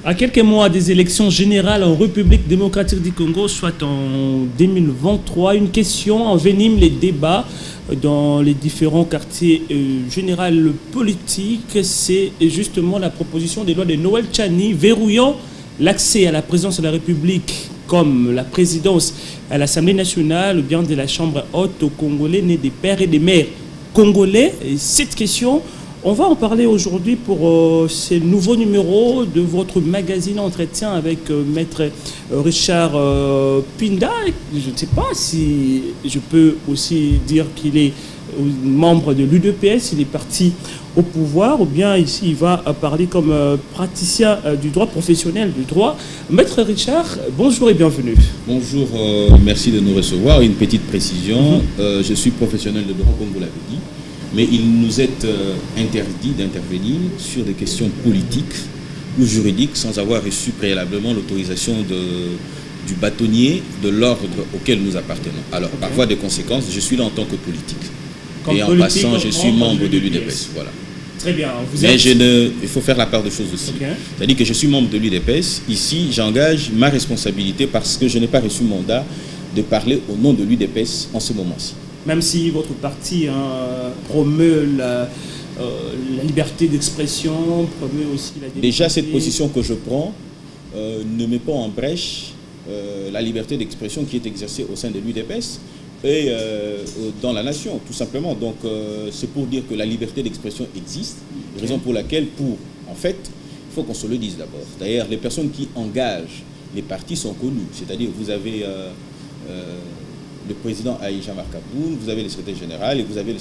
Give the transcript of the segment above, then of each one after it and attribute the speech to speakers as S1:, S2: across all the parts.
S1: À quelques mois des élections générales en République démocratique du Congo, soit en 2023, une question envenime les débats dans les différents quartiers généraux politiques. C'est justement la proposition des lois de Noël Tchani verrouillant l'accès à la présidence de la République comme la présidence à l'Assemblée nationale ou bien de la Chambre haute aux Congolais nés des pères et des mères congolais. Et cette question, on va en parler aujourd'hui pour ce nouveau numéro de votre magazine Entretien avec Maître Richard Pinda. Je ne sais pas si je peux aussi dire qu'il est membre de l'UDPS, il est parti au pouvoir, ou bien ici il va parler comme praticien du droit professionnel du droit. Maître Richard, bonjour et bienvenue.
S2: Bonjour, merci de nous recevoir. Une petite précision, je suis professionnel de droit comme vous l'avez dit. Mais il nous est interdit d'intervenir sur des questions politiques ou juridiques sans avoir reçu préalablement l'autorisation du bâtonnier de l'ordre auquel nous appartenons. Alors, par voie de conséquence, je suis là en tant que politique. Et en passant, je suis membre de l'UDPS. Voilà.
S1: Très bien.
S2: Mais il faut faire la part des choses aussi. C'est-à-dire que je suis membre de l'UDPS. Ici, j'engage ma responsabilité parce que je n'ai pas reçu mandat de parler au nom de l'UDPS en ce moment-ci. Même si votre parti promeut la liberté d'expression, promeut aussi la démocratie. Déjà, cette position que je prends ne met pas en brèche la liberté d'expression qui est exercée au sein de l'UDPS et dans la nation, tout simplement. Donc, c'est pour dire que la liberté d'expression existe, raison pour laquelle, en fait, il faut qu'on se le dise d'abord. D'ailleurs, les personnes qui engagent les partis sont connues, c'est-à-dire vous avez... le président Aïcha Markaboun, vous avez le secrétaire général, et vous avez le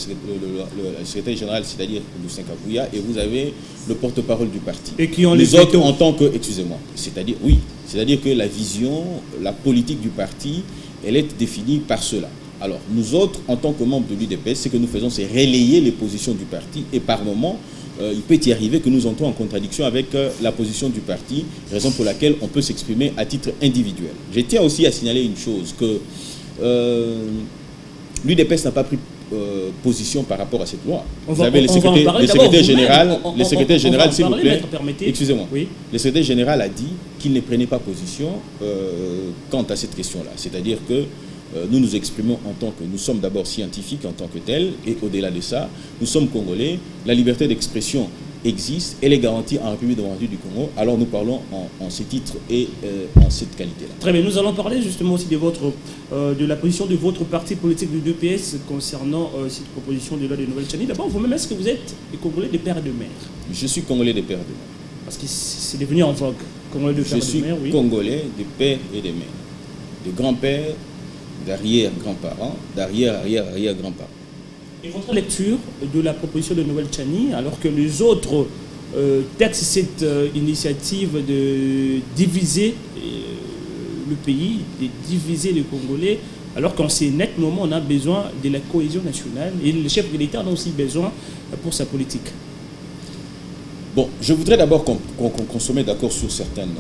S2: secrétaire général, c'est-à-dire Lucien Kabouya, et vous avez le porte-parole du parti. Et qui ont les autres en tant que, excusez-moi, c'est-à-dire, oui, c'est-à-dire que la vision, la politique du parti, elle est définie par cela. Alors, nous autres, en tant que membres de l'UDPS, ce que nous faisons, c'est relayer les positions du parti, et par moment, il peut y arriver que nous entrons en contradiction avec la position du parti, raison pour laquelle on peut s'exprimer à titre individuel. Je tiens aussi à signaler une chose, que l'UDPS n'a pas pris position par rapport à cette loi. Vous avez le secrétaire général, s'il vous plaît. Excusez-moi. Oui. Le secrétaire général a dit qu'il ne prenait pas position quant à cette question-là. C'est-à-dire que nous nous exprimons en tant que... Nous sommes d'abord scientifiques en tant que tels, et au-delà de ça, nous sommes Congolais. La liberté d'expression existe, elle est garantie en République démocratique du Congo. Alors nous parlons en ces titres et en cette qualité-là. Très bien, nous allons parler justement aussi de la position de votre parti politique du DPS concernant cette proposition de loi de Noël Tchani. D'abord, vous-même, est-ce que vous êtes Congolais de père et de mère? Je suis Congolais de père et de mère. Parce que c'est devenu en vogue. Congolais de père et de mère, oui. Je suis Congolais de père et de mère. De grand-père, d'arrière-grands-parents, d'arrière-arrière-arrière-grands-parents. Et votre lecture de la proposition de Noël Tchani, alors que les autres textent cette initiative de diviser le pays, de diviser les Congolais, alors qu'en ces nets moments, on a besoin de la cohésion nationale et le chef de l'État en a aussi besoin pour sa politique. Bon, je voudrais d'abord qu'on se mette d'accord sur certaines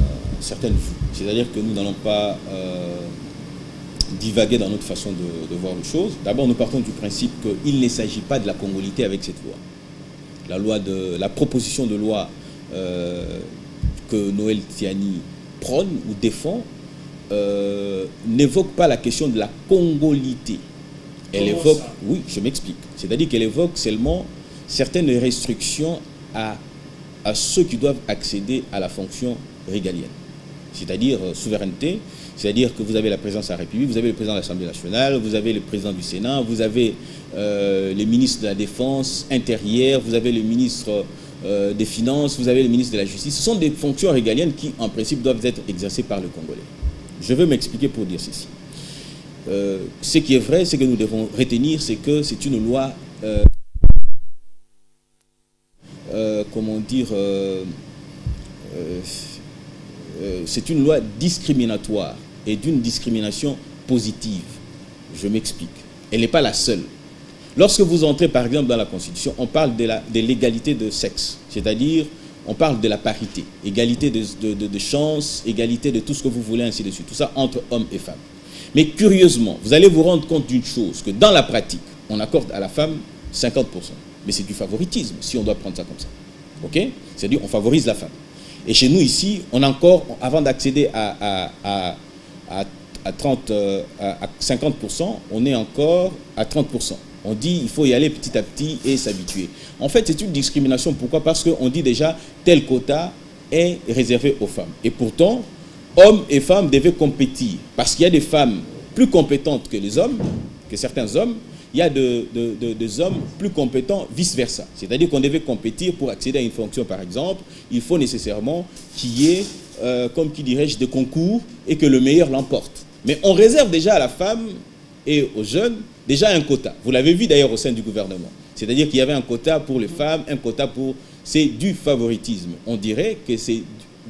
S2: vues. C'est-à-dire que nous n'allons pas... divaguer dans notre façon de voir les choses. D'abord, nous partons du principe qu'il ne s'agit pas de la congolité avec cette loi. La proposition de loi que Noël Tchani prône ou défend n'évoque pas la question de la congolité. Elle évoque, oui, je m'explique. C'est-à-dire qu'elle évoque seulement certaines restrictions à ceux qui doivent accéder à la fonction régalienne. C'est-à-dire souveraineté, c'est-à-dire que vous avez la présidence de la République, vous avez le président de l'Assemblée nationale, vous avez le président du Sénat, vous avez les ministres de la Défense, Intérieur, vous avez le ministre des Finances, vous avez le ministre de la Justice. Ce sont des fonctions régaliennes qui, en principe, doivent être exercées par le Congolais. Je veux m'expliquer pour dire ceci. Ce qui est vrai, ce que nous devons retenir, c'est que c'est une loi... comment dire... c'est une loi discriminatoire et d'une discrimination positive. Je m'explique. Elle n'est pas la seule. Lorsque vous entrez par exemple dans la Constitution, on parle de l'égalité de sexe, c'est-à-dire on parle de la parité, égalité de chance, égalité de tout ce que vous voulez, ainsi de suite, tout ça entre hommes et femmes. Mais curieusement, vous allez vous rendre compte d'une chose, que dans la pratique, on accorde à la femme 50%. Mais c'est du favoritisme, si on doit prendre ça comme ça. Ok? C'est-à-dire on favorise la femme. Et chez nous, ici, on a encore, avant d'accéder à 50%, on est encore à 30%. On dit il faut y aller petit à petit et s'habituer. En fait, c'est une discrimination. Pourquoi? Parce qu'on dit déjà tel quota est réservé aux femmes. Et pourtant, hommes et femmes devaient compétir. Parce qu'il y a des femmes plus compétentes que les hommes, que certains hommes. Il y a des hommes plus compétents, vice-versa. C'est-à-dire qu'on devait compétir pour accéder à une fonction, par exemple. Il faut nécessairement qu'il y ait, comme qui dirais-je, des concours et que le meilleur l'emporte. Mais on réserve déjà à la femme et aux jeunes déjà un quota. Vous l'avez vu d'ailleurs au sein du gouvernement. C'est-à-dire qu'il y avait un quota pour les femmes, un quota pour... C'est du favoritisme. On dirait que c'est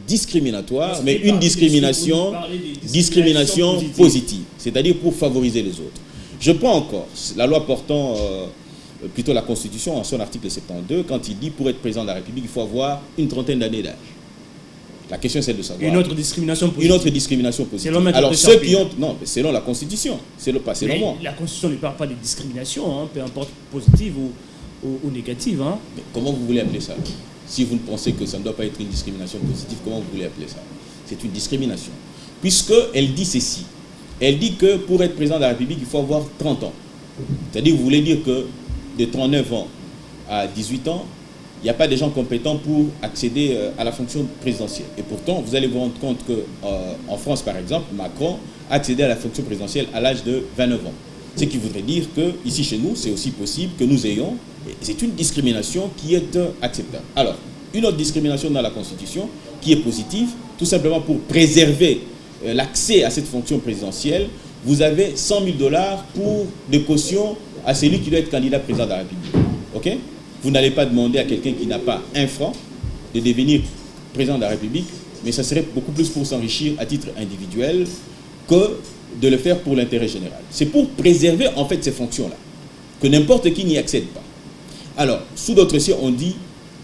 S2: discriminatoire, mais une discrimination positive. C'est-à-dire pour favoriser les autres. Je prends encore la loi portant plutôt la Constitution en son article 72, quand il dit pour être président de la République, il faut avoir une trentaine d'années d'âge. La question c'est de savoir.
S1: Une autre discrimination positive.
S2: Une autre discrimination positive. Alors ceux qui ont... Non, mais selon la Constitution, pas selon moi.
S1: La Constitution ne parle pas de discrimination, hein, peu importe positive ou négative. Hein.
S2: Mais comment vous voulez appeler ça? Si vous ne pensez que ça ne doit pas être une discrimination positive, comment vous voulez appeler ça? C'est une discrimination. Puisqu'elle dit ceci. Elle dit que pour être président de la République, il faut avoir 30 ans. C'est-à-dire, vous voulez dire que de 39 ans à 18 ans, il n'y a pas de gens compétents pour accéder à la fonction présidentielle. Et pourtant, vous allez vous rendre compte qu'en France, par exemple, Macron a accédé à la fonction présidentielle à l'âge de 29 ans. Ce qui voudrait dire qu'ici, chez nous, c'est aussi possible que nous ayons... C'est une discrimination qui est acceptable. Alors, une autre discrimination dans la Constitution qui est positive, tout simplement pour préserver l'accès à cette fonction présidentielle, vous avez 100 000 $ pour des cautions à celui qui doit être candidat président de la République. Ok? Vous n'allez pas demander à quelqu'un qui n'a pas un franc de devenir président de la République, mais ça serait beaucoup plus pour s'enrichir à titre individuel que de le faire pour l'intérêt général. C'est pour préserver en fait ces fonctions-là, que n'importe qui n'y accède pas. Alors, sous d'autres cieux, on dit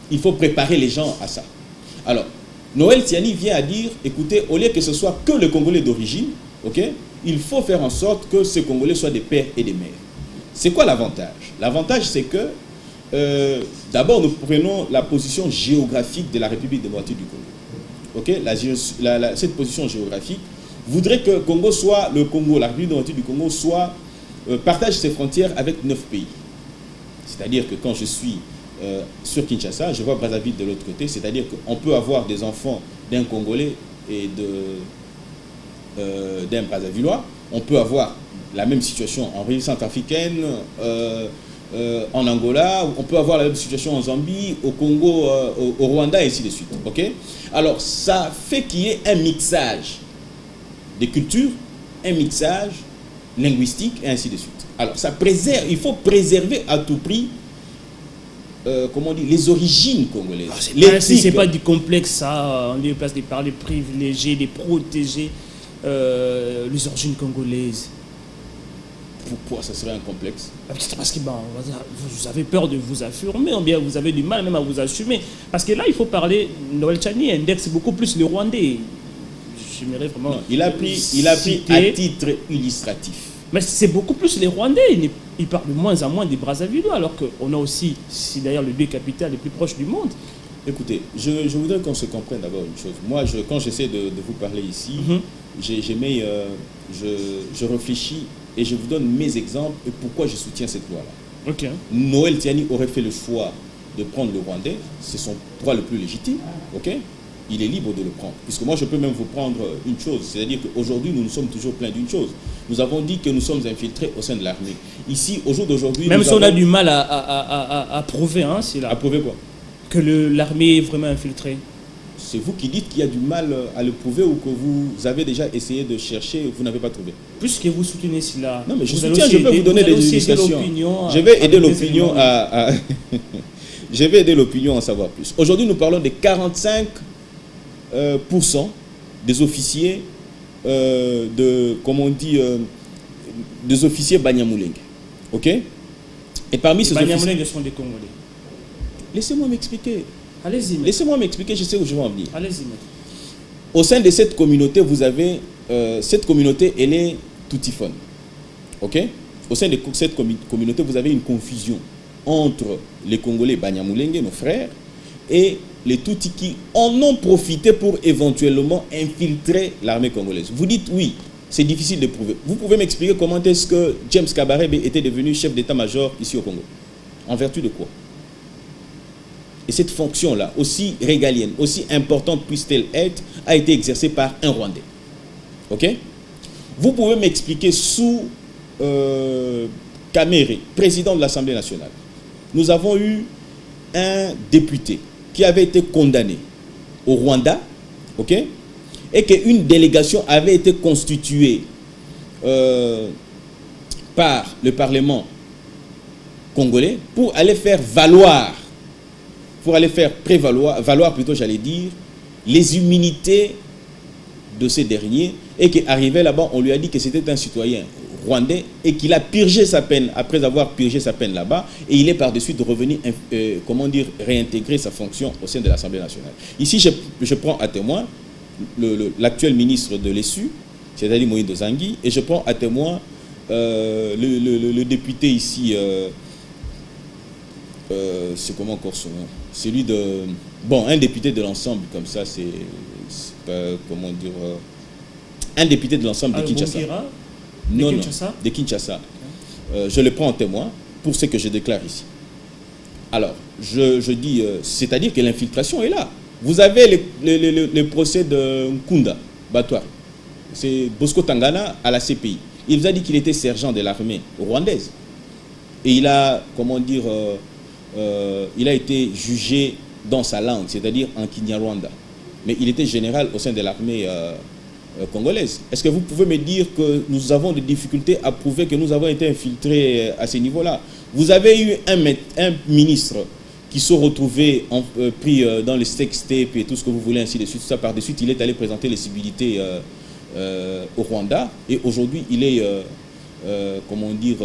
S2: il faut préparer les gens à ça. Alors, Noël Tiani vient à dire, écoutez, au lieu que ce soit que le Congolais d'origine, ok, il faut faire en sorte que ces Congolais soient des pères et des mères. C'est quoi l'avantage? L'avantage, c'est que, d'abord, nous prenons la position géographique de la République démocratique du Congo. Ok, cette position géographique voudrait que Congo soit, le Congo, la République démocratique du Congo soit, partage ses frontières avec 9 pays. C'est-à-dire que quand je suis sur Kinshasa, je vois Brazzaville de l'autre côté, c'est-à-dire qu'on peut avoir des enfants d'un Congolais et d'un Brazzavillois, on peut avoir la même situation en République centrafricaine, en Angola, on peut avoir la même situation en Zambie, au Congo, au Rwanda, et ainsi de suite. Okay? Alors, ça fait qu'il y ait un mixage des cultures, un mixage linguistique, et ainsi de suite. Alors, ça préserve, il faut préserver à tout prix comment on dit, les origines congolaises.
S1: C'est pas du complexe, ça. On est place de parler privilégier, de protéger les origines congolaises.
S2: Pourquoi ça serait un complexe?
S1: Parce que vous avez peur de vous affirmer, ou bien vous avez du mal même à vous assumer. Parce que là, il faut parler, Noël Tiani indexe beaucoup plus le Rwandais. J'aimerais vraiment...
S2: Non, il a pris à titre illustratif.
S1: Mais c'est beaucoup plus les Rwandais. Ils parlent de moins en moins des Brazzavillois, alors qu'on a aussi, c'est d'ailleurs les deux capitales les plus proches du monde.
S2: Écoutez, je voudrais qu'on se comprenne d'abord une chose. Moi, quand j'essaie de vous parler ici, je réfléchis et je vous donne mes exemples et pourquoi je soutiens cette loi-là.
S1: Okay.
S2: Noël Tiani aurait fait le choix de prendre le Rwandais, c'est son droit le plus légitime, ok? Il est libre de le prendre. Puisque moi, je peux même vous prendre une chose. C'est-à-dire qu'aujourd'hui, nous sommes toujours pleins d'une chose. Nous avons dit que nous sommes infiltrés au sein de l'armée. Ici, au jour d'aujourd'hui...
S1: Même si on a du mal à prouver, hein, c'est là.
S2: À prouver quoi?
S1: Que l'armée est vraiment infiltrée.
S2: C'est vous qui dites qu'il y a du mal à le prouver ou que vous avez déjà essayé de chercher et vous n'avez pas trouvé.
S1: Puisque vous soutenez cela...
S2: Non, mais je soutiens, je peux vous donner des illustrations. Je vais aider l'opinion à... Je vais aider l'opinion à en savoir plus. Aujourd'hui, nous parlons des 45% des officiers comment on dit, des officiers Banyamulenge. Ok? Et parmi ces officiers...
S1: Banyamulenge sont des Congolais.
S2: Laissez-moi m'expliquer.
S1: Allez-y.
S2: Laissez-moi m'expliquer, je sais où je vais en venir.
S1: Allez-y.
S2: Au sein de cette communauté, vous avez... cette communauté, elle est toutifone. Ok? Au sein de cette communauté, vous avez une confusion entre les Congolais Banyamulenge, nos frères, et les Tutsis qui en ont profité pour éventuellement infiltrer l'armée congolaise. Vous dites oui, c'est difficile de prouver. Vous pouvez m'expliquer comment est-ce que James Kabarebe était devenu chef d'état-major ici au Congo? En vertu de quoi? Et cette fonction-là, aussi régalienne, aussi importante puisse-t-elle être, a été exercée par un Rwandais. Ok? Vous pouvez m'expliquer sous Kamere, président de l'Assemblée nationale, nous avons eu un député qui avait été condamné au Rwanda, ok, et qu'une délégation avait été constituée par le Parlement congolais pour aller faire valoir, valoir plutôt, j'allais dire, les immunités de ces derniers, et qu'arrivé là-bas, on lui a dit que c'était un citoyen rwandais et qu'il a purgé sa peine après avoir purgé sa peine là-bas, et il est par de suite revenu, comment dire, réintégrer sa fonction au sein de l'Assemblée nationale. Ici, je prends à témoin l'actuel ministre de l'ESU, c'est-à-dire Moïse Zangui, et je prends à témoin le député ici, c'est comment encore son nom, celui de, bon, un député de l'ensemble comme ça, c'est comment dire, un député de l'ensemble de Kinshasa. Non, de Kinshasa. Okay. Je le prends en témoin pour ce que je déclare ici. Alors, je dis, c'est-à-dire que l'infiltration est là. Vous avez le procès de Nkunda Batouari. C'est Bosco Tangana à la CPI. Il vous a dit qu'il était sergent de l'armée rwandaise. Et il a, comment dire, il a été jugé dans sa langue, c'est-à-dire en Kinyarwanda. Mais il était général au sein de l'armée congolaise. Est-ce que vous pouvez me dire que nous avons des difficultés à prouver que nous avons été infiltrés à ce niveau-là? Vous avez eu un ministre qui se retrouvait pris dans le sextape et tout ce que vous voulez, ainsi de suite. Ça, par de suite, il est allé présenter les civilités au Rwanda. Et aujourd'hui, il est, comment dire,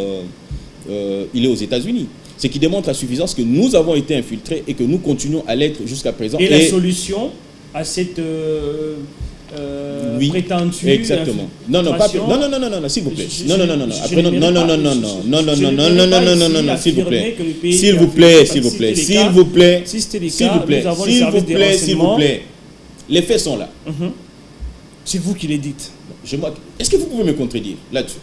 S2: il est aux États-Unis. Ce qui démontre à suffisance que nous avons été infiltrés et que nous continuons à l'être jusqu'à présent.
S1: Et la solution à cette
S2: oui,
S1: prétendue
S2: exactement. Non, s'il vous plaît. Non, s'il vous plaît. S'il vous plaît. Les faits sont là.
S1: C'est vous qui les dites.
S2: Est-ce que vous pouvez me contredire là-dessus?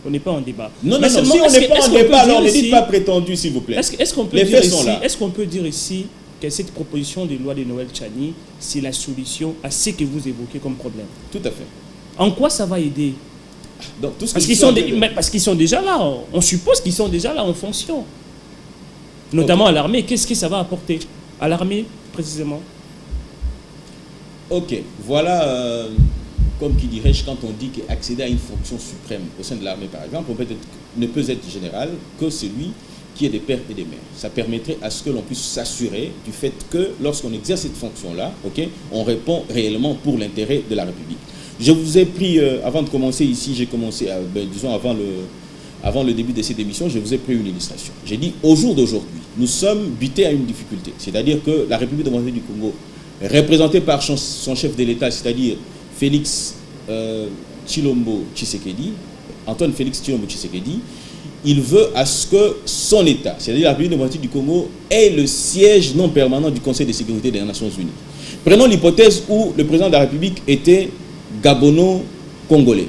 S1: On n'est pas en débat.
S2: Non, si on n'est pas en débat, alors ne dites pas prétendu, s'il vous plaît.
S1: Est-ce qu'on peut dire ici que cette proposition de loi de Noël Tchani, c'est la solution à ce que vous évoquez comme problème?
S2: Tout à fait.
S1: En quoi ça va aider?
S2: Donc, tout ce
S1: parce qu'ils sont déjà là. On suppose qu'ils sont déjà là en fonction. Notamment à l'armée. Qu'est-ce que ça va apporter à l'armée, précisément?
S2: Ok. Voilà, comme qui dirais-je, quand on dit qu'accéder à une fonction suprême au sein de l'armée, par exemple, ne peut être général que celui qui est des pères et des mères. Ça permettrait à ce que l'on puisse s'assurer du fait que lorsqu'on exerce cette fonction-là, on répond réellement pour l'intérêt de la République. Je vous ai pris, avant de commencer ici, j'ai commencé, disons avant le début de cette émission, je vous ai pris une illustration. J'ai dit, au jour d'aujourd'hui, nous sommes butés à une difficulté. C'est-à-dire que la République démocratique du Congo, représentée par son chef de l'État, c'est-à-dire Félix Tshilombo Tshisekedi, Antoine Félix Tshilombo Tshisekedi, il veut à ce que son État, c'est-à-dire la République démocratique du Congo, ait le siège non permanent du Conseil de sécurité des Nations Unies. Prenons l'hypothèse où le président de la République était gabono-congolais,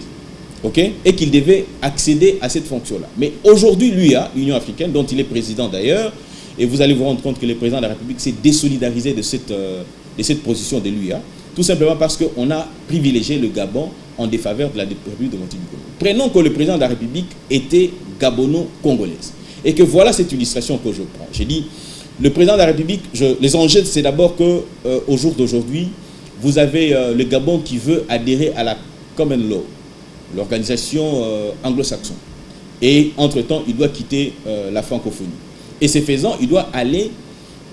S2: et qu'il devait accéder à cette fonction-là. Mais aujourd'hui, l'Union africaine, dont il est président d'ailleurs, et vous allez vous rendre compte que le président de la République s'est désolidarisé de cette position de l'UA, tout simplement parce qu'on a privilégié le Gabon en défaveur de la République démocratique du Congo. Prenons que le président de la République était gabono-congolaise. Et que voilà cette illustration que je prends. J'ai dit, le président de la République, les enjeux, c'est d'abord qu'au jour d'aujourd'hui, vous avez le Gabon qui veut adhérer à la Common Law, l'organisation anglo-saxonne. Et entre-temps, il doit quitter la francophonie. Et ce faisant, il doit aller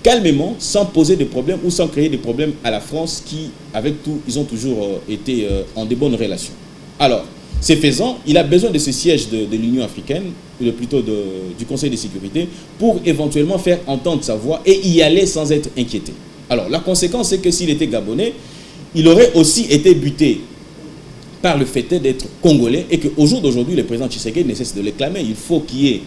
S2: calmement, sans poser de problèmes ou sans créer des problèmes à la France qui, avec tout, ils ont toujours été en de bonnes relations. Alors, ce faisant, il a besoin de ce siège de l'Union africaine, ou plutôt du Conseil de sécurité, pour éventuellement faire entendre sa voix et y aller sans être inquiété. Alors, la conséquence, c'est que s'il était gabonais, il aurait aussi été buté par le fait d'être congolais et qu'au jour d'aujourd'hui, le président Tshisekedi ne cesse de l'éclamer. Il faut qu'il y ait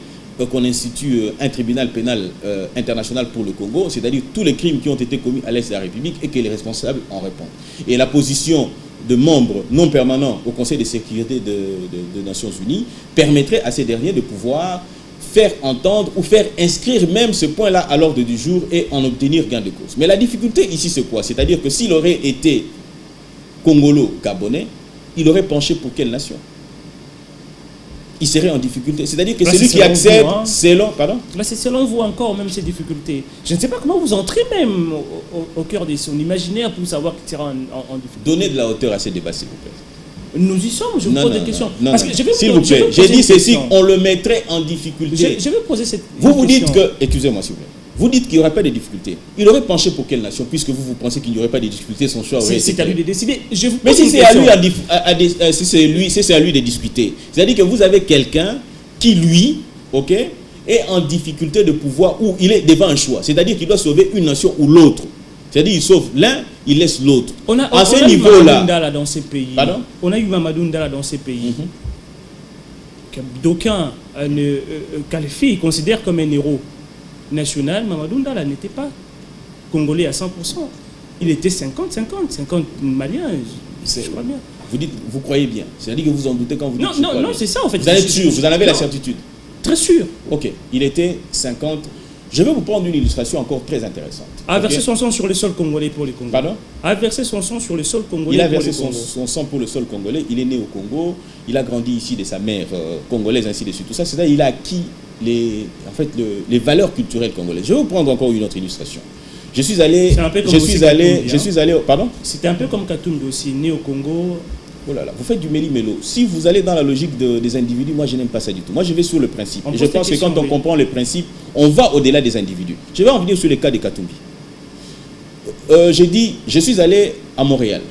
S2: qu'on institue un tribunal pénal international pour le Congo, c'est-à-dire tous les crimes qui ont été commis à l'est de la République et que les responsables en répondent. Et la position de membres non permanents au Conseil de sécurité des Nations Unies permettrait à ces derniers de pouvoir faire entendre ou faire inscrire même ce point-là à l'ordre du jour et en obtenir gain de cause. Mais la difficulté ici, c'est quoi? C'est-à-dire que s'il aurait été congolo-gabonais, il aurait penché pour quelle nation? Il serait en difficulté. C'est-à-dire que celui qui accepte, selon... Pardon?
S1: Là, c'est selon vous encore, même ces difficultés. Je ne sais pas comment vous entrez même au cœur de son imaginaire pour savoir qu'il sera en difficulté.
S2: Donnez de la hauteur à ces débats, s'il vous plaît.
S1: Nous y sommes, je vous pose des questions.
S2: S'il vous plaît, j'ai dit ceci, on le mettrait en difficulté.
S1: Je vais poser cette
S2: question. Vous dites que... Excusez-moi, s'il vous plaît. Vous dites qu'il n'y aurait pas de difficultés. Il aurait penché pour quelle nation, puisque vous pensez qu'il n'y aurait pas de difficultés, son choix aurait été...
S1: C'est à lui de décider.
S2: Mais si c'est à lui de discuter, c'est-à-dire que vous avez quelqu'un qui, lui, ok, est en difficulté de pouvoir, ou il est devant un choix. C'est-à-dire qu'il doit sauver une nation ou l'autre. C'est-à-dire qu'il sauve l'un, il laisse l'autre.
S1: À ce niveau-là, dans ces pays.
S2: Pardon?
S1: On a eu Mamadou Ndala dans ces pays. D'aucuns ne qualifient, considèrent comme un héros national. Mamadou Ndala n'était pas congolais à 100%. Il était 50-50 maliens, je crois bien.
S2: Vous dites, vous croyez bien. C'est-à-dire que vous en doutez quand vous dites...
S1: Non, c'est ça en fait.
S2: Vous êtes sûr, vous en avez la certitude?
S1: Très sûr.
S2: Ok, il était 50... Je vais vous prendre une illustration encore très intéressante.
S1: A versé son sang sur le sol congolais pour les Congolais.
S2: Pardon?
S1: A versé son sang sur le sol congolais.
S2: Il a versé son sang pour le sol congolais. Il est né au Congo. Il a grandi ici de sa mère congolaise, ainsi de suite. Tout ça, c'est-à-dire il a acquis les valeurs culturelles congolaises. Je vais vous prendre encore une autre illustration. Je suis allé... Pardon?
S1: C'était un peu comme Katumbi aussi, né au Congo.
S2: Oh là là, vous faites du méli-mélo. Si vous allez dans la logique des individus, moi je n'aime pas ça du tout. Moi je vais sur le principe. Et je pense que quand on comprend les principes, on va au-delà des individus. Je vais en venir sur le cas de Katumbi. J'ai dit, je suis allé à Montréal.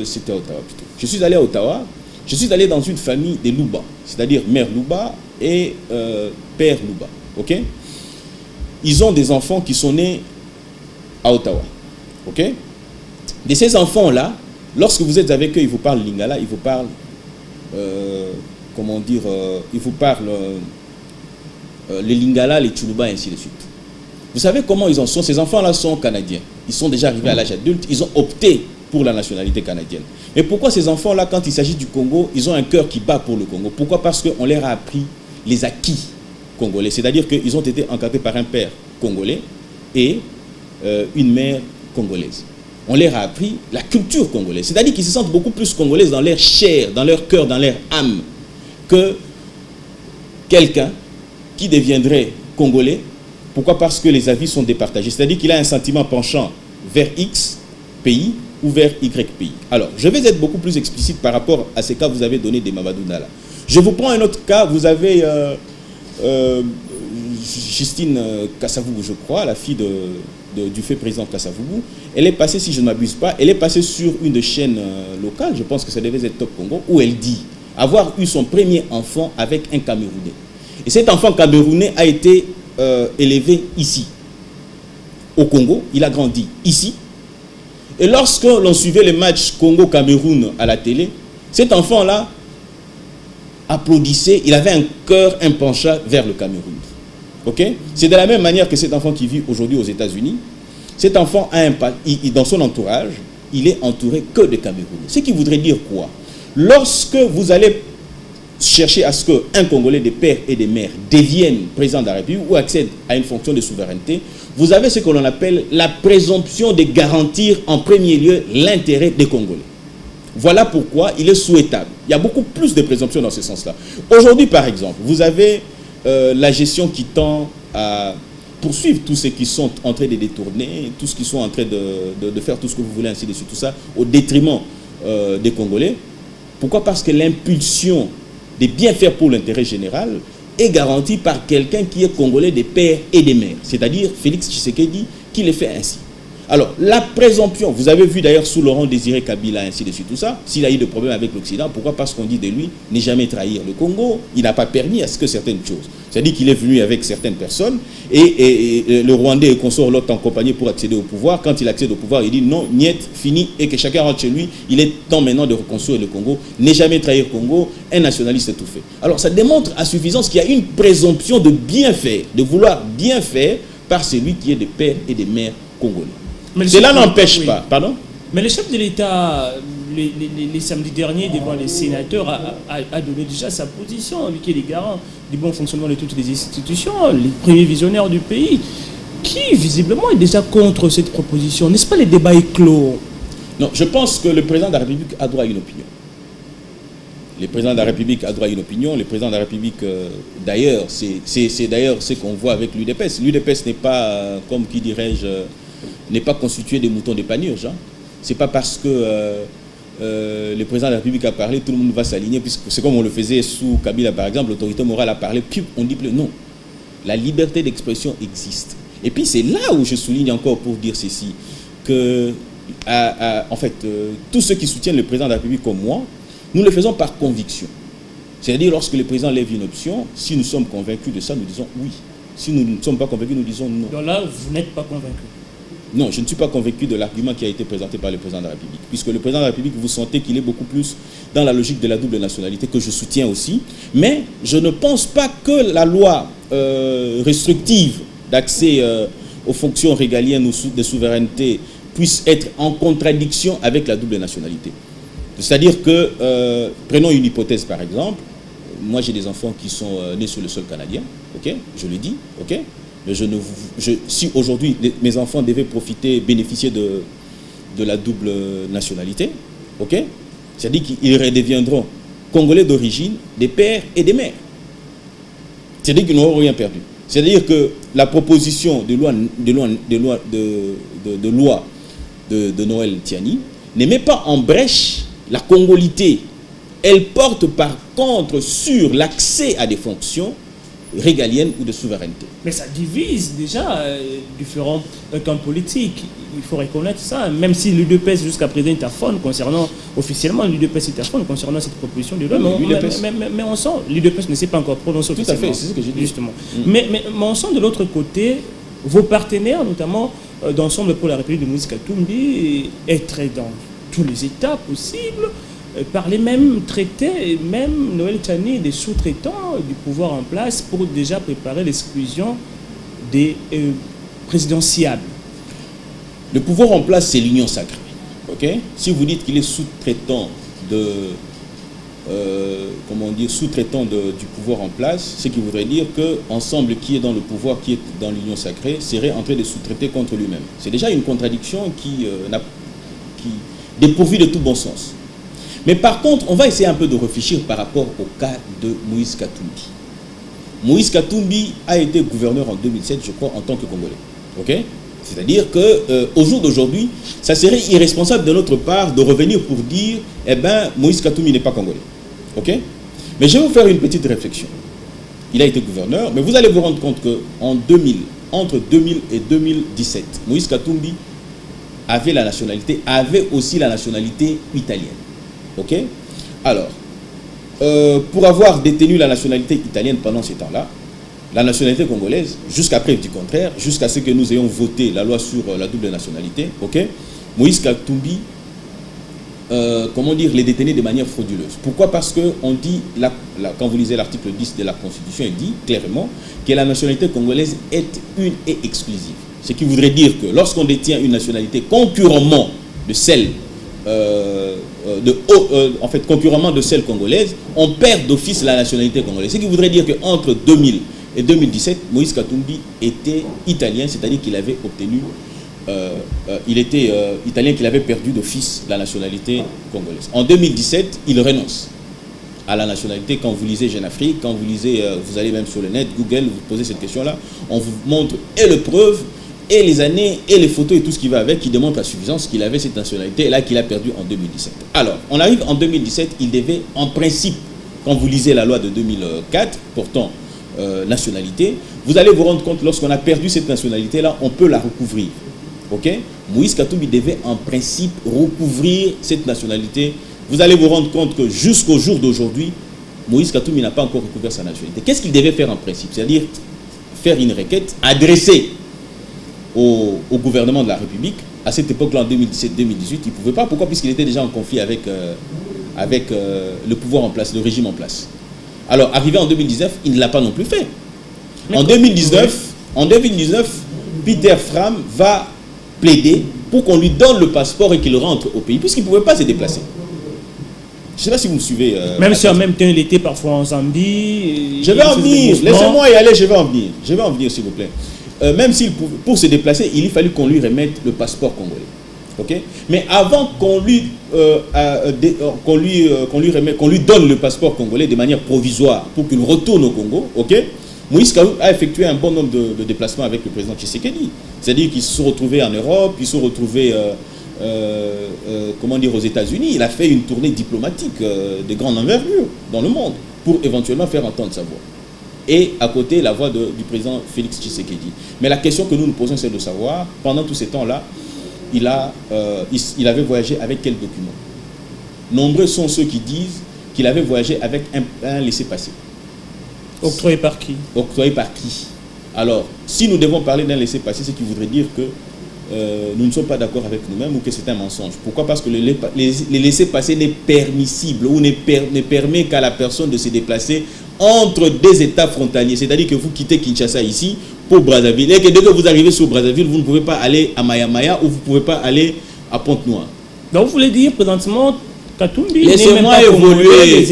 S2: C'était à Ottawa plutôt. Je suis allé à Ottawa. Je suis allé dans une famille des Luba, c'est-à-dire mère Luba et père Luba. Ok? Ils ont des enfants qui sont nés à Ottawa. Ok? De ces enfants-là, lorsque vous êtes avec eux, ils vous parlent lingala, ils vous parlent, comment dire, ils vous parlent les lingala, les tchoulouba, et ainsi de suite. Vous savez comment ils en sont? Ces enfants-là sont canadiens. Ils sont déjà arrivés à l'âge adulte. Ils ont opté pour la nationalité canadienne. Mais pourquoi ces enfants-là, quand il s'agit du Congo, ils ont un cœur qui bat pour le Congo? Pourquoi? Parce qu'on leur a appris les acquis congolais. C'est-à-dire qu'ils ont été encadrés par un père congolais et une mère congolaise. On leur a appris la culture congolaise. C'est-à-dire qu'ils se sentent beaucoup plus congolais dans leur chair, dans leur cœur, dans leur âme, que quelqu'un qui deviendrait congolais. Pourquoi? Parce que les avis sont départagés. C'est-à-dire qu'il a un sentiment penchant vers X pays ou vers Y pays. Alors, je vais être beaucoup plus explicite par rapport à ces cas que vous avez donné des Mamadou Ndala. Je vous prends un autre cas. Vous avez Justine Kassavoubou, je crois, la fille du fait président Kassavoubou. Elle est passée, si je ne m'abuse pas, elle est passée sur une chaîne locale, je pense que ça devait être Top Congo, où elle dit avoir eu son premier enfant avec un Camerounais. Et cet enfant camerounais a été élevé ici, au Congo. Il a grandi ici. Et lorsque l'on suivait les matchs Congo-Cameroun à la télé, cet enfant-là applaudissait. Il avait un cœur, un penchant vers le Cameroun. Okay? C'est de la même manière que cet enfant qui vit aujourd'hui aux États-Unis. Cet enfant a dans son entourage, il est entouré que de Camerounais. Ce qui voudrait dire quoi? Lorsque vous allez chercher à ce qu'un Congolais de père et de mère devienne président de la République ou accède à une fonction de souveraineté, vous avez ce que l'on appelle la présomption de garantir en premier lieu l'intérêt des Congolais. Voilà pourquoi il est souhaitable. Il y a beaucoup plus de présomptions dans ce sens-là. Aujourd'hui, par exemple, vous avez la gestion qui tend à poursuivre tous ceux qui sont en train de détourner, tous ceux qui sont en train de faire tout ce que vous voulez, ainsi de suite, tout ça, au détriment des Congolais. Pourquoi? Parce que l'impulsion de bien faire pour l'intérêt général est garantie par quelqu'un qui est Congolais des pères et des mères, c'est-à-dire Félix Tshisekedi, qui le fait ainsi. Alors, la présomption, vous avez vu d'ailleurs sous Laurent Désiré Kabila, ainsi de suite, tout ça, s'il a eu des problèmes avec l'Occident, pourquoi? Parce qu'on dit de lui, n'est jamais trahir le Congo, il n'a pas permis à ce que certaines choses. C'est-à-dire qu'il est venu avec certaines personnes, et le Rwandais et consort l'autre en compagnie pour accéder au pouvoir. Quand il accède au pouvoir, il dit non, niet, fini, et que chacun rentre chez lui, il est temps maintenant de reconstruire le Congo, n'est jamais trahir le Congo, un nationaliste est tout fait. Alors, ça démontre à suffisance qu'il y a une présomption de bien faire, de vouloir bien faire par celui qui est des pères et des mères congolais. Cela n'empêche pas, pardon?
S1: Mais le chef de l'État, les samedis derniers, devant les sénateurs, a donné déjà sa position, lui qui est le garant du bon fonctionnement de toutes les institutions, les premiers visionnaires du pays, qui visiblement est déjà contre cette proposition. N'est-ce pas les débats éclos?
S2: Non, je pense que le président de la République a droit à une opinion. Le président de la République a droit à une opinion. Le président de la République, d'ailleurs, c'est d'ailleurs ce qu'on voit avec l'UDPS. L'UDPS n'est pas, comme qui dirais-je, n'est pas constitué de moutons de panurge. Hein. C'est pas parce que le président de la République a parlé, tout le monde va s'aligner, puisque c'est comme on le faisait sous Kabila par exemple, l'autorité morale a parlé, puis on dit plus non. La liberté d'expression existe. Et puis c'est là où je souligne encore pour dire ceci, que en fait, tous ceux qui soutiennent le président de la République comme moi, nous le faisons par conviction. C'est-à-dire lorsque le président lève une option, si nous sommes convaincus de ça, nous disons oui. Si nous ne sommes pas convaincus, nous disons non.
S1: Donc là, vous n'êtes pas convaincu?
S2: Non, je ne suis pas convaincu de l'argument qui a été présenté par le président de la République. Puisque le président de la République, vous sentez qu'il est beaucoup plus dans la logique de la double nationalité, que je soutiens aussi. Mais je ne pense pas que la loi restrictive d'accès aux fonctions régaliennes ou de souveraineté puisse être en contradiction avec la double nationalité. C'est-à-dire que, prenons une hypothèse par exemple, moi j'ai des enfants qui sont nés sur le sol canadien, ok, je le dis, ok. Mais si aujourd'hui mes enfants devaient bénéficier de la double nationalité, ok, c'est-à-dire qu'ils redeviendront Congolais d'origine, des pères et des mères. C'est-à-dire qu'ils n'auront rien perdu. C'est-à-dire que la proposition de loi de Noël Tiani ne met pas en brèche la congolité. Elle porte par contre sur l'accès à des fonctions régalienne ou de souveraineté.
S1: Mais ça divise déjà différents camps politiques. Il faut reconnaître ça. Même si l'UDPS jusqu'à présent est à fond concernant, officiellement l'UDPS est à fond concernant cette proposition de loi. Mais on sent, l'UDPS ne s'est pas encore prononcé officiellement.
S2: Tout à fait, c'est ce que j'ai dit.
S1: Justement. Mais on sent de l'autre côté, vos partenaires, notamment d'Ensemble pour la République de Moïse Katumbi, être dans tous les états possibles, par les mêmes traités, et même Noël Tiani, des sous-traitants du pouvoir en place pour déjà préparer l'exclusion des présidentiables.
S2: Le pouvoir en place, c'est l'union sacrée. Okay? Si vous dites qu'il est sous-traitant sous-traitant du pouvoir en place, ce qui voudrait dire que Ensemble qui est dans le pouvoir, qui est dans l'union sacrée, serait en train de sous-traiter contre lui-même. C'est déjà une contradiction qui dépourvue de tout bon sens. Mais par contre, on va essayer un peu de réfléchir par rapport au cas de Moïse Katumbi. Moïse Katumbi a été gouverneur en 2007, je crois, en tant que Congolais. Okay? C'est-à-dire qu'au jour d'aujourd'hui, ça serait irresponsable de notre part de revenir pour dire « Eh bien, Moïse Katumbi n'est pas Congolais. » Okay? Mais je vais vous faire une petite réflexion. Il a été gouverneur, mais vous allez vous rendre compte qu'en 2000, entre 2000 et 2017, Moïse Katumbi avait aussi la nationalité italienne. Ok. Alors, pour avoir détenu la nationalité italienne pendant ces temps-là, la nationalité congolaise, jusqu'à preuve du contraire, jusqu'à ce que nous ayons voté la loi sur la double nationalité, ok, Moïse Katumbi, comment dire, les détenait de manière frauduleuse. Pourquoi? Parce qu'on dit, quand vous lisez l'article 10 de la Constitution, il dit clairement que la nationalité congolaise est une et exclusive. Ce qui voudrait dire que lorsqu'on détient une nationalité concurremment de celle concurremment de celle congolaise, on perd d'office la nationalité congolaise. Ce qui voudrait dire qu'entre 2000 et 2017, Moïse Katumbi était italien, c'est-à-dire qu'il avait obtenu, il était italien, qu'il avait perdu d'office la nationalité congolaise. En 2017, il renonce à la nationalité. Quand vous lisez Jeune Afrique, quand vous lisez, vous allez même sur le net, Google, vous posez cette question-là, on vous montre et les preuves, et les années, et les photos et tout ce qui va avec, qui démontre à suffisance qu'il avait cette nationalité, et là qu'il a perdu en 2017. Alors, on arrive en 2017, il devait, en principe, quand vous lisez la loi de 2004, portant nationalité, vous allez vous rendre compte, lorsqu'on a perdu cette nationalité-là, on peut la recouvrir. ok, Moïse Katumbi devait en principe recouvrir cette nationalité. Vous allez vous rendre compte que jusqu'au jour d'aujourd'hui, Moïse Katumbi n'a pas encore recouvert sa nationalité. Qu'est-ce qu'il devait faire en principe? C'est-à-dire faire une requête adressée au gouvernement de la République. À cette époque-là, en 2017-2018, il ne pouvait pas. Pourquoi? Puisqu'il était déjà en conflit avec le pouvoir en place, le régime en place. Alors, arrivé en 2019, il ne l'a pas non plus fait. En 2019, Peter Fram va plaider pour qu'on lui donne le passeport et qu'il rentre au pays, puisqu'il ne pouvait pas se déplacer. Je ne sais pas si vous me suivez.
S1: Même si en même temps, il était parfois en Zambie.
S2: Je vais en venir. Laissez-moi y aller, je vais en venir. Je vais en venir, s'il vous plaît. Même s'il pouvait, pour se déplacer, il fallu qu'on lui remette le passeport congolais. Okay? Mais avant qu'on lui donne le passeport congolais de manière provisoire pour qu'il retourne au Congo, okay? Moïse Katumbi a effectué un bon nombre de déplacements avec le président Tshisekedi. C'est-à-dire qu'ils se sont retrouvés en Europe, ils se sont retrouvés aux États-Unis. Il a fait une tournée diplomatique de grande envergure dans le monde pour éventuellement faire entendre sa voix. Et à côté, la voix du président Félix Tshisekedi. Mais la question que nous nous posons, c'est de savoir, pendant tous ces temps-là, il avait voyagé avec quel document? Nombreux sont ceux qui disent qu'il avait voyagé avec un laissez-passer.
S1: Octroyé par qui?
S2: Octroyé par qui? Alors, si nous devons parler d'un laissez-passer, ce qui voudrait dire que nous ne sommes pas d'accord avec nous-mêmes ou que c'est un mensonge. Pourquoi? Parce que les laissez-passer n'est permissible ou ne permet qu'à la personne de se déplacer entre des États frontaliers. C'est-à-dire que vous quittez Kinshasa ici pour Brazzaville et que dès que vous arrivez sur Brazzaville, vous ne pouvez pas aller à Maya-Maya ou vous ne pouvez pas aller à Pointe-Noire.
S1: Donc vous voulez dire présentement Katumbi,
S2: laissez-moi évoluer.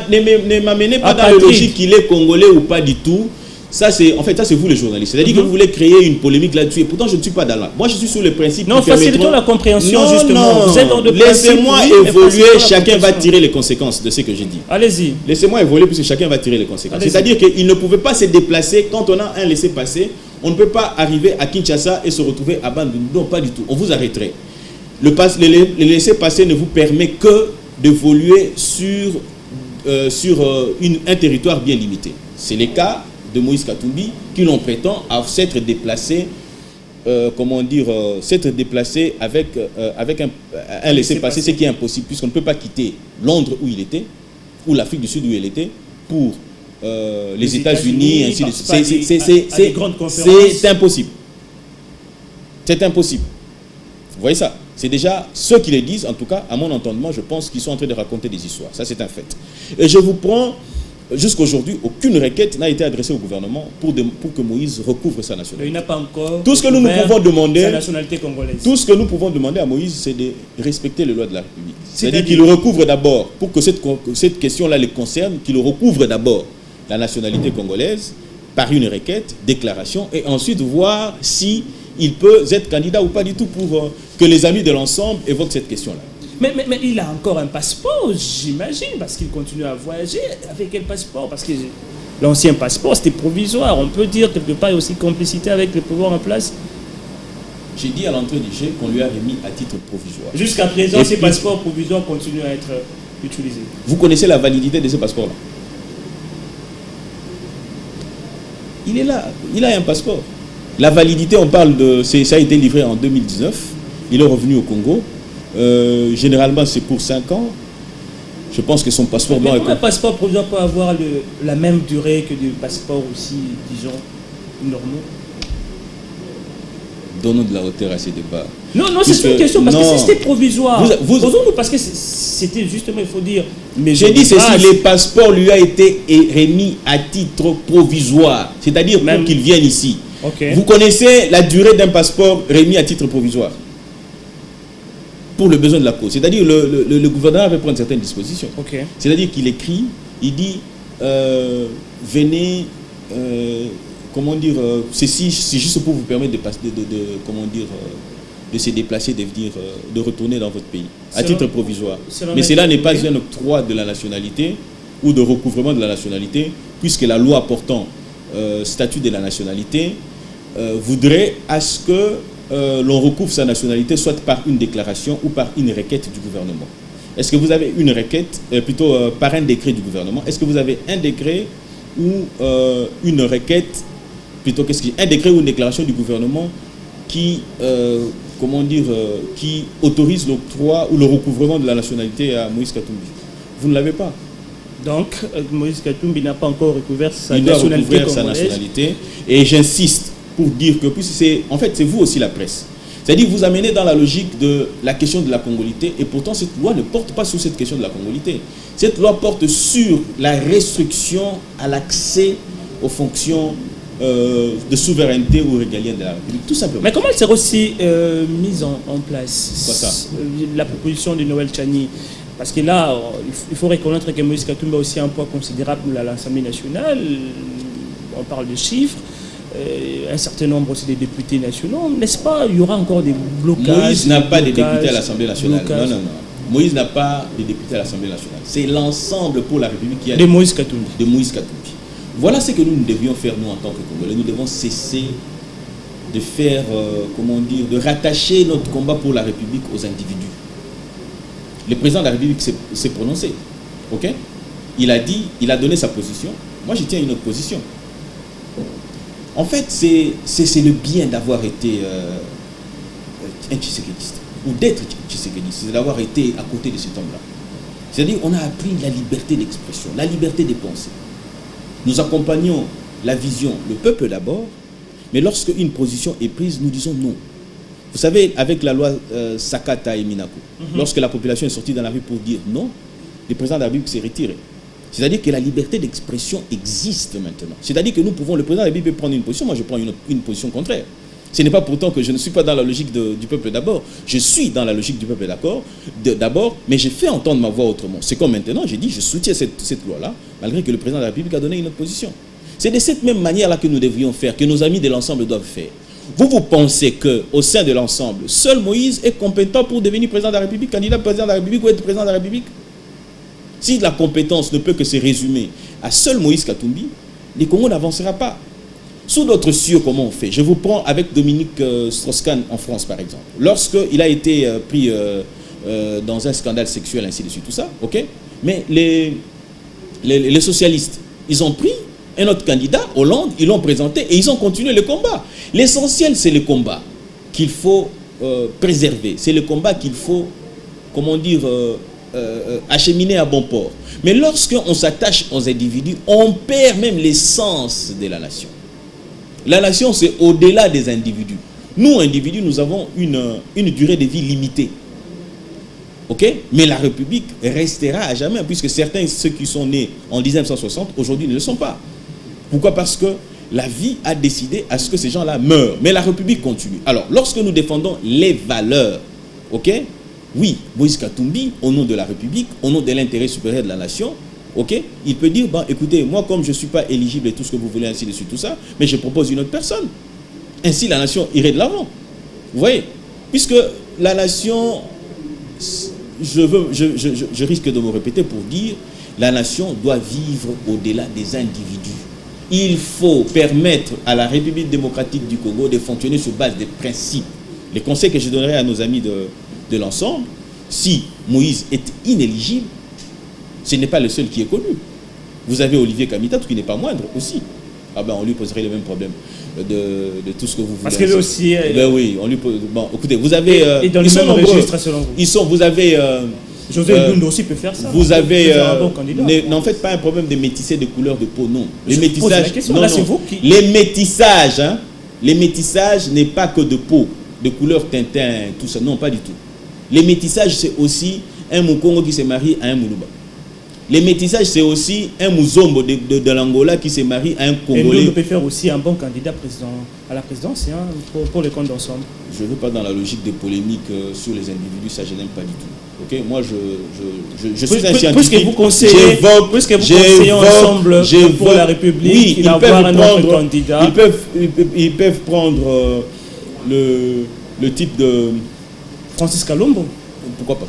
S2: Ne m'amenez pas dans la logique qu'il est congolais ou pas du tout. Ça, c'est vous les journalistes. C'est-à-dire que vous voulez créer une polémique là-dessus. Et pourtant, je ne suis pas dans là. Moi, je suis sur le principe.
S1: Non, facilitons la compréhension, justement.
S2: Laissez-moi évoluer. Chacun va tirer les conséquences de ce que j'ai dit.
S1: Allez-y.
S2: Laissez-moi évoluer puisque chacun va tirer les conséquences. C'est-à-dire qu'il ne pouvait pas se déplacer quand on a un laissez-passer. On ne peut pas arriver à Kinshasa et se retrouver abandonné. Non, pas du tout. On vous arrêterait. Le laissez-passer ne vous permet que d'évoluer sur un territoire bien limité. C'est le cas de Moïse Katumbi, qui l'on prétend à s'être déplacé, s'être déplacé avec un laissez-passer, ce qui est impossible, puisqu'on ne peut pas quitter Londres où il était, ou l'Afrique du Sud où il était, pour les États-Unis, ainsi de suite. C'est impossible. C'est impossible. Vous voyez ça? C'est déjà ceux qui le disent, en tout cas, à mon entendement, je pense qu'ils sont en train de raconter des histoires. Ça, c'est un fait. Et je vous prends... Jusqu'à aujourd'hui, aucune requête n'a été adressée au gouvernement pour que Moïse recouvre sa nationalité.
S1: Il n'a pas encore
S2: tout ce que nous pouvons demander,
S1: sa nationalité congolaise.
S2: Tout ce que nous pouvons demander à Moïse, c'est de respecter les lois de la République. C'est-à-dire qu'il recouvre d'abord, pour que cette question-là les concerne, qu'il recouvre d'abord la nationalité congolaise par une requête, déclaration, et ensuite voir si il peut être candidat ou pas du tout pour que les amis de l'ensemble évoquent cette question-là.
S1: Mais il a encore un passeport, j'imagine, parce qu'il continue à voyager. Avec quel passeport? Parce que l'ancien passeport, c'était provisoire. On peut dire quelque part aussi complicité avec le pouvoir en place.
S2: J'ai dit à l'entrée du jeu qu'on lui a remis à titre provisoire.
S1: Jusqu'à présent, ces passeports provisoires continuent à être utilisés.
S2: Vous connaissez la validité de ce passeport-là? Il est là. Il a un passeport. La validité, on parle de... Ça a été livré en 2019. Il est revenu au Congo. Généralement, c'est pour 5 ans. Je pense que son passeport doit être...
S1: Un passeport provisoire peut avoir la même durée que des passeports aussi, disons, normaux.
S2: Donnons de la hauteur à ces débats.
S1: Non, c'est une question, parce que si c'était provisoire, posons-nous, parce que c'était justement, il faut dire...
S2: J'ai dit ceci, les passeports lui a été remis à titre provisoire, c'est-à-dire pour qu'il vienne ici. Okay. Vous connaissez la durée d'un passeport remis à titre provisoire? Pour le besoin de la cause. C'est-à-dire le gouvernement va prendre certaines dispositions.
S1: Okay.
S2: C'est-à-dire qu'il écrit, il dit venez, ceci c'est juste pour vous permettre de se déplacer, de retourner dans votre pays, à titre provisoire. Mais cela n'est pas un octroi de la nationalité ou de recouvrement de la nationalité, puisque la loi portant statut de la nationalité voudrait à ce que l'on recouvre sa nationalité soit par une déclaration ou par une requête du gouvernement. Est-ce que vous avez une requête, par un décret du gouvernement? Est-ce que vous avez un décret ou une requête, un décret ou une déclaration du gouvernement qui, comment dire, qui autorise l'octroi ou le recouvrement de la nationalité à Moïse Katumbi. Vous ne l'avez pas.
S1: Donc, Moïse Katumbi n'a pas encore recouvert sa
S2: nationalité. Et j'insiste pour dire que, en fait, c'est vous aussi la presse. C'est-à-dire vous amenez dans la logique de la question de la congolité, et pourtant cette loi ne porte pas sur cette question de la congolité. Cette loi porte sur la restriction à l'accès aux fonctions de souveraineté ou régalienne de la République, tout simplement.
S1: Mais comment elle sera aussi mise en place?
S2: Quoi ça?
S1: La proposition de Noël Tchani. Parce que là, il faut reconnaître que Moïse Katumbi a aussi un poids considérable à l'Assemblée nationale. On parle de chiffres. Un certain nombre aussi de députés nationaux. N'est-ce pas? Il y aura encore des blocages.
S2: Moïse n'a pas de députés à l'Assemblée nationale. Non, non, non. Moïse n'a pas de députés à l'Assemblée nationale. C'est l'ensemble pour la République qui a
S1: de Moïse Katumbi.
S2: De Moïse Katumbi. Voilà ce que nous devions faire, nous, en tant que Congolais. Nous devons cesser de faire, comment dire, de rattacher notre combat pour la République aux individus. Le président de la République s'est prononcé. Ok? Il a dit, il a donné sa position. Moi, je tiens une autre position. En fait, c'est le bien d'avoir été un Tshisekediste, ou d'être Tshisekediste, c'est d'avoir été à côté de cet homme-là. C'est-à-dire, on a appris la liberté d'expression, la liberté de penser. Nous accompagnons la vision, le peuple d'abord, mais lorsque une position est prise, nous disons non. Vous savez, avec la loi Sakata et Minako, lorsque la population est sortie dans la rue pour dire non, le président de la République s'est retiré. C'est-à-dire que la liberté d'expression existe maintenant. C'est-à-dire que nous pouvons, le président de la République peut prendre une position, moi je prends une position contraire. Ce n'est pas pourtant que je ne suis pas dans la logique du peuple d'abord. Je suis dans la logique du peuple d'abord, mais j'ai fait entendre ma voix autrement. C'est comme maintenant, j'ai dit, je soutiens cette loi-là, malgré que le président de la République a donné une autre position. C'est de cette même manière-là que nous devrions faire, que nos amis de l'ensemble doivent faire. Vous pensez qu'au sein de l'ensemble, seul Moïse est compétent pour devenir président de la République, candidat président de la République ou être président de la République? Si la compétence ne peut que se résumer à seul Moïse Katumbi, le Congo n'avancera pas. Sous d'autres cieux, comment on fait? Je vous prends avec Dominique Strauss-Kahn en France, par exemple. Lorsqu'il a été pris dans un scandale sexuel, ainsi de suite, tout ça, ok? Mais les socialistes, ils ont pris un autre candidat, Hollande, ils l'ont présenté et ils ont continué le combat. L'essentiel, c'est le combat qu'il faut préserver. C'est le combat qu'il faut, comment dire, acheminer à bon port. Mais lorsqu'on s'attache aux individus, on perd même l'essence de la nation. La nation, c'est au-delà des individus. Nous, individus, nous avons une durée de vie limitée. Ok? Mais la République restera à jamais, puisque certains, ceux qui sont nés en 1960, aujourd'hui ne le sont pas. Pourquoi? Parce que la vie a décidé à ce que ces gens-là meurent. Mais la République continue. Alors, lorsque nous défendons les valeurs, ok? Oui, Moïse Katumbi, au nom de la République, au nom de l'intérêt supérieur de la nation, ok, il peut dire, bah, écoutez, moi comme je ne suis pas éligible et tout ce que vous voulez, ainsi de suite, tout ça, mais je propose une autre personne. Ainsi, la nation irait de l'avant. Vous voyez? Puisque la nation, je risque de me répéter pour dire, la nation doit vivre au-delà des individus. Il faut permettre à la République démocratique du Congo de fonctionner sur base des principes. Les conseils que je donnerai à nos amis de l'ensemble, si Moïse est inéligible, ce n'est pas le seul qui est connu. Vous avez Olivier Kamita, qui n'est pas moindre aussi. Ah ben on lui poserait le même problème de tout ce que vous voulez.
S1: Parce que lui aussi...
S2: Ben oui, on lui pose... Bon, écoutez, vous avez...
S1: et dans les mêmes registres selon vous.
S2: Ils sont... Vous avez...
S1: José Lundo aussi peut faire ça.
S2: Vous avez... n'en faites pas un problème de métisser de couleur de peau, non. Les métissages...
S1: Non, là, vous qui...
S2: Les métissages, hein, les métissages n'est pas que de peau, de couleur Tintin, tout ça. Non, pas du tout. Les métissages, c'est aussi un Mukongo qui se marie à un Moulouba. Les métissages, c'est aussi un Mouzombo de l'Angola qui se marie à un Congolais.
S1: Et nous, on peut faire aussi un bon candidat à la présidence hein, pour le compte d'ensemble. Je
S2: ne veux pas dans la logique des polémiques sur les individus, ça je n'aime pas du tout. Okay? Moi, je suis un scientifique.
S1: Puisque vous conseillez ensemble pour la République,
S2: oui,
S1: d'avoir un autre candidat.
S2: Ils peuvent prendre le type de...
S1: Francis Kalombo.
S2: Pourquoi pas?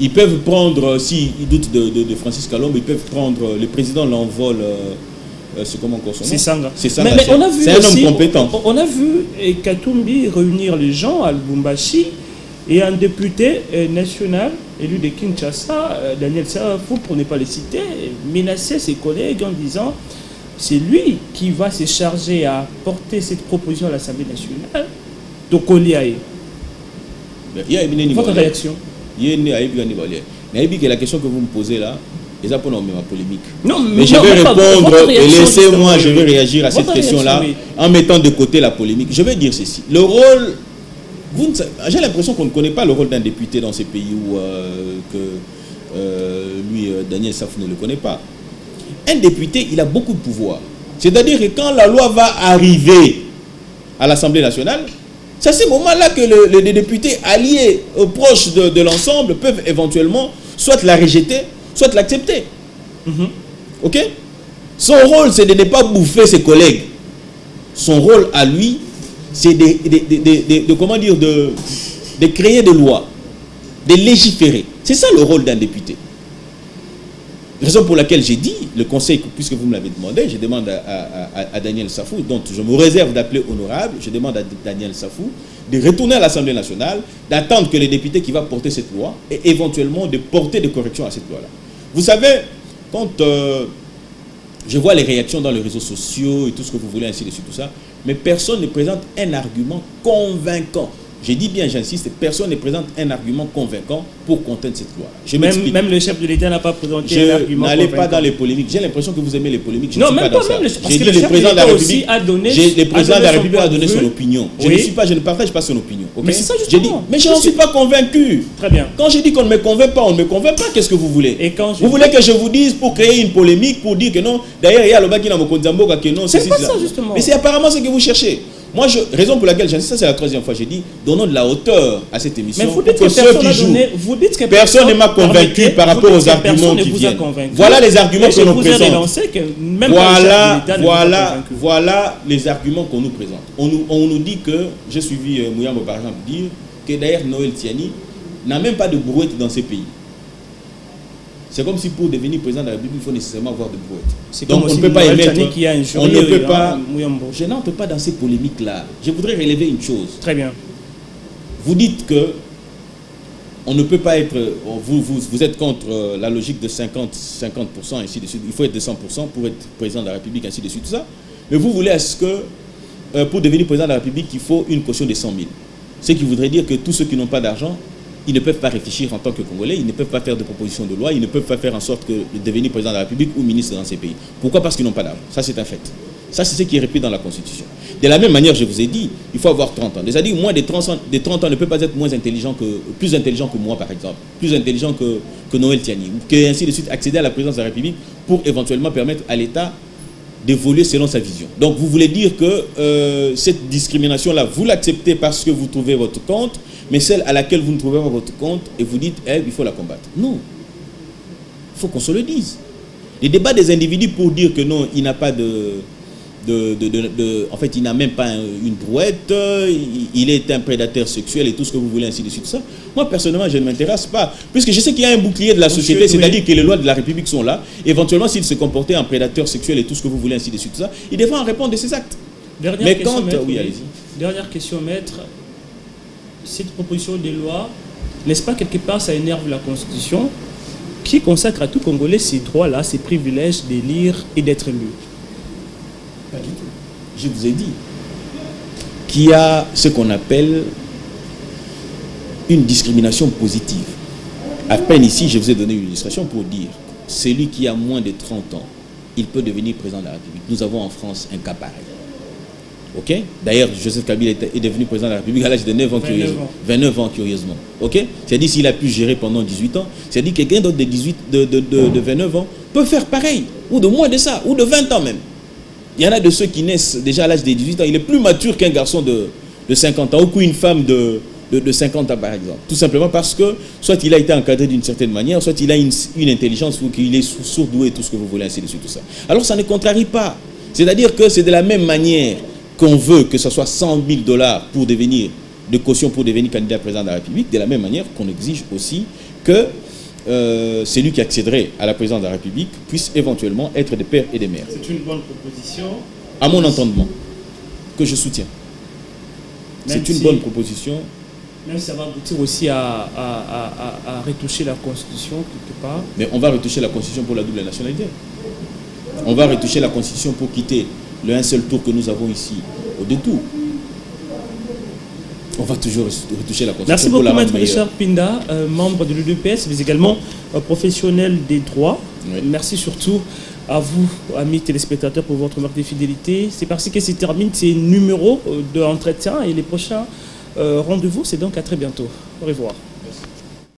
S2: Ils peuvent prendre, s'ils doutent de Francis Kalombo, ils peuvent prendre le président l'envol, c'est comment encore son nom?
S1: C'est Sanga.
S2: C'est un homme compétent.
S1: On a vu Katumbi réunir les gens à Lubumbashi et un député national élu de Kinshasa, Daniel Sarafou, pour ne pas le citer, menaçait ses collègues en disant c'est lui qui va se charger à porter cette proposition à l'Assemblée nationale. Votre réaction?
S2: La question que vous me posez là, c'est pour ma polémique.
S1: Non,
S2: mais je vais répondre et laissez-moi, je vais réagir à cette question-là en mettant de côté la polémique. Je vais dire ceci. Le rôle, j'ai l'impression qu'on ne connaît pas le rôle d'un député dans ces pays où Daniel Safou ne le connaît pas. Un député, il a beaucoup de pouvoir. C'est-à-dire que quand la loi va arriver à l'Assemblée nationale, c'est à ce moment-là que les députés alliés, proches de l'ensemble, peuvent éventuellement soit la rejeter, soit l'accepter. Ok? Son rôle, c'est de ne pas bouffer ses collègues. Son rôle à lui, c'est de créer des lois, de légiférer. C'est ça le rôle d'un député. Raison pour laquelle j'ai dit, le conseil, puisque vous me l'avez demandé, je demande à Daniel Safou, dont je me réserve d'appeler honorable, je demande à Daniel Safou de retourner à l'Assemblée nationale, d'attendre que les députés qui vont porter cette loi, et éventuellement de porter des corrections à cette loi-là. Vous savez, quand je vois les réactions dans les réseaux sociaux et tout ce que vous voulez, ainsi de suite, tout ça, mais personne ne présente un argument convaincant. Je dis bien, j'insiste, personne ne présente un argument convaincant pour contenter cette loi.
S1: Même le chef de l'État n'a pas présenté un argument convaincant.
S2: N'allez pas dans les polémiques. J'ai l'impression que vous aimez les polémiques.
S1: Non, même pas dans ça.
S2: J'ai dit le président de la République a donné son opinion. Je ne partage pas son opinion. Okay?
S1: Mais c'est ça justement.
S2: Mais je n'en suis pas convaincu.
S1: Très bien.
S2: Quand je dis qu'on ne me convainc pas, on ne me convainc pas. Qu'est-ce que vous voulez? Vous voulez que je vous dise pour créer une polémique, pour dire que non, d'ailleurs il y a le bas qui n'a pas que non.
S1: C'est pas ça justement.
S2: Mais c'est apparemment ce que vous cherchez. Moi, raison pour laquelle j'insiste, ça c'est la troisième fois, j'ai dit, donnons de la hauteur à cette émission.
S1: Mais vous dites que
S2: personne ne m'a convaincu par rapport aux arguments qui viennent. Voilà les arguments que l'on présente. Voilà les arguments qu'on nous présente. On nous dit que, j'ai suivi Mouyambo par exemple dire, que d'ailleurs Noël Tiani n'a même pas de brouette dans ces pays. C'est comme si pour devenir président de la République, il faut nécessairement avoir de brouette. Donc on ne peut pas émettre. On ne peut pas. Je n'entre pas dans ces polémiques-là. Je voudrais relever une chose.
S1: Très bien.
S2: Vous dites que on ne peut pas être. Vous êtes contre la logique de 50%, ainsi de suite. Il faut être de 100% pour être président de la République, ainsi de suite, tout ça. Mais vous voulez est-ce que pour devenir président de la République, il faut une caution de 100 000. Ce qui voudrait dire que tous ceux qui n'ont pas d'argent, ils ne peuvent pas réfléchir en tant que Congolais, ils ne peuvent pas faire de propositions de loi, ils ne peuvent pas faire en sorte de devenir président de la République ou ministre dans ces pays. Pourquoi? Parce qu'ils n'ont pas d'argent. Ça, c'est un fait. Ça, c'est ce qui est répété dans la Constitution. De la même manière, je vous ai dit, il faut avoir 30 ans. C'est-à-dire, moins de 30 ans ne peut pas être plus intelligent que moi, par exemple, plus intelligent que Noël Tiani, que ainsi de suite accéder à la présidence de la République pour éventuellement permettre à l'État d'évoluer selon sa vision. Donc, vous voulez dire que cette discrimination-là, vous l'acceptez parce que vous trouvez votre compte, mais celle à laquelle vous ne trouvez pas votre compte et vous dites, il faut la combattre. Non. Il faut qu'on se le dise. Les débats des individus pour dire que non, il n'a pas en fait, il n'a même pas une brouette, il est un prédateur sexuel et tout ce que vous voulez, ainsi de suite. Ça. Moi, personnellement, je ne m'intéresse pas. Puisque je sais qu'il y a un bouclier de la société, c'est-à-dire que les lois de la République sont là. Éventuellement, s'il se comportait en prédateur sexuel et tout ce que vous voulez, ainsi de suite, ça, il devra en répondre de ses actes.
S1: Dernière question, maître. Cette proposition de loi, n'est-ce pas quelque part, ça énerve la Constitution qui consacre à tout Congolais ces droits-là, ces privilèges d'élire et d'être élu?
S2: Pas du tout. Je vous ai dit qu'il y a ce qu'on appelle une discrimination positive. À peine ici, je vous ai donné une illustration pour dire celui qui a moins de 30 ans, il peut devenir président de la République. Nous avons en France un cas pareil. Ok? D'ailleurs, Joseph Kabila est devenu président de la République à l'âge de 29 ans, curieusement. Ok? C'est-à-dire s'il a pu gérer pendant 18 ans, c'est-à-dire que quelqu'un d'autre de 29 ans peut faire pareil, ou de moins de ça, ou de 20 ans même. Il y en a de ceux qui naissent déjà à l'âge de 18 ans. Il est plus mature qu'un garçon de 50 ans, ou qu'une femme de 50 ans, par exemple. Tout simplement parce que soit il a été encadré d'une certaine manière, soit il a une intelligence, ou qu'il est sourd-doué, tout ce que vous voulez, ainsi de suite, tout ça. Alors ça ne contrarie pas. C'est-à-dire que c'est de la même manière qu'on veut que ce soit 100 000 $ pour devenir, de caution pour devenir candidat président de la République, de la même manière qu'on exige aussi que celui qui accéderait à la présidence de la République puisse éventuellement être des pères et des mères.
S1: C'est une bonne proposition.
S2: À mon entendement, que je soutiens. C'est une bonne proposition.
S1: Même si ça va aboutir aussi à retoucher la Constitution quelque part.
S2: Mais on va retoucher la Constitution pour la double nationalité. On va retoucher la Constitution pour quitter le un seul tour que nous avons ici au détour. On va toujours retoucher la Constitution.
S1: Merci beaucoup, Maître Richard Pinda, membre de l'UDPS, mais également professionnel des droits. Oui. Merci surtout à vous, amis téléspectateurs, pour votre marque de fidélité. C'est parti que se termine ces numéros d'entretien et les prochains rendez-vous, c'est donc à très bientôt. Au revoir.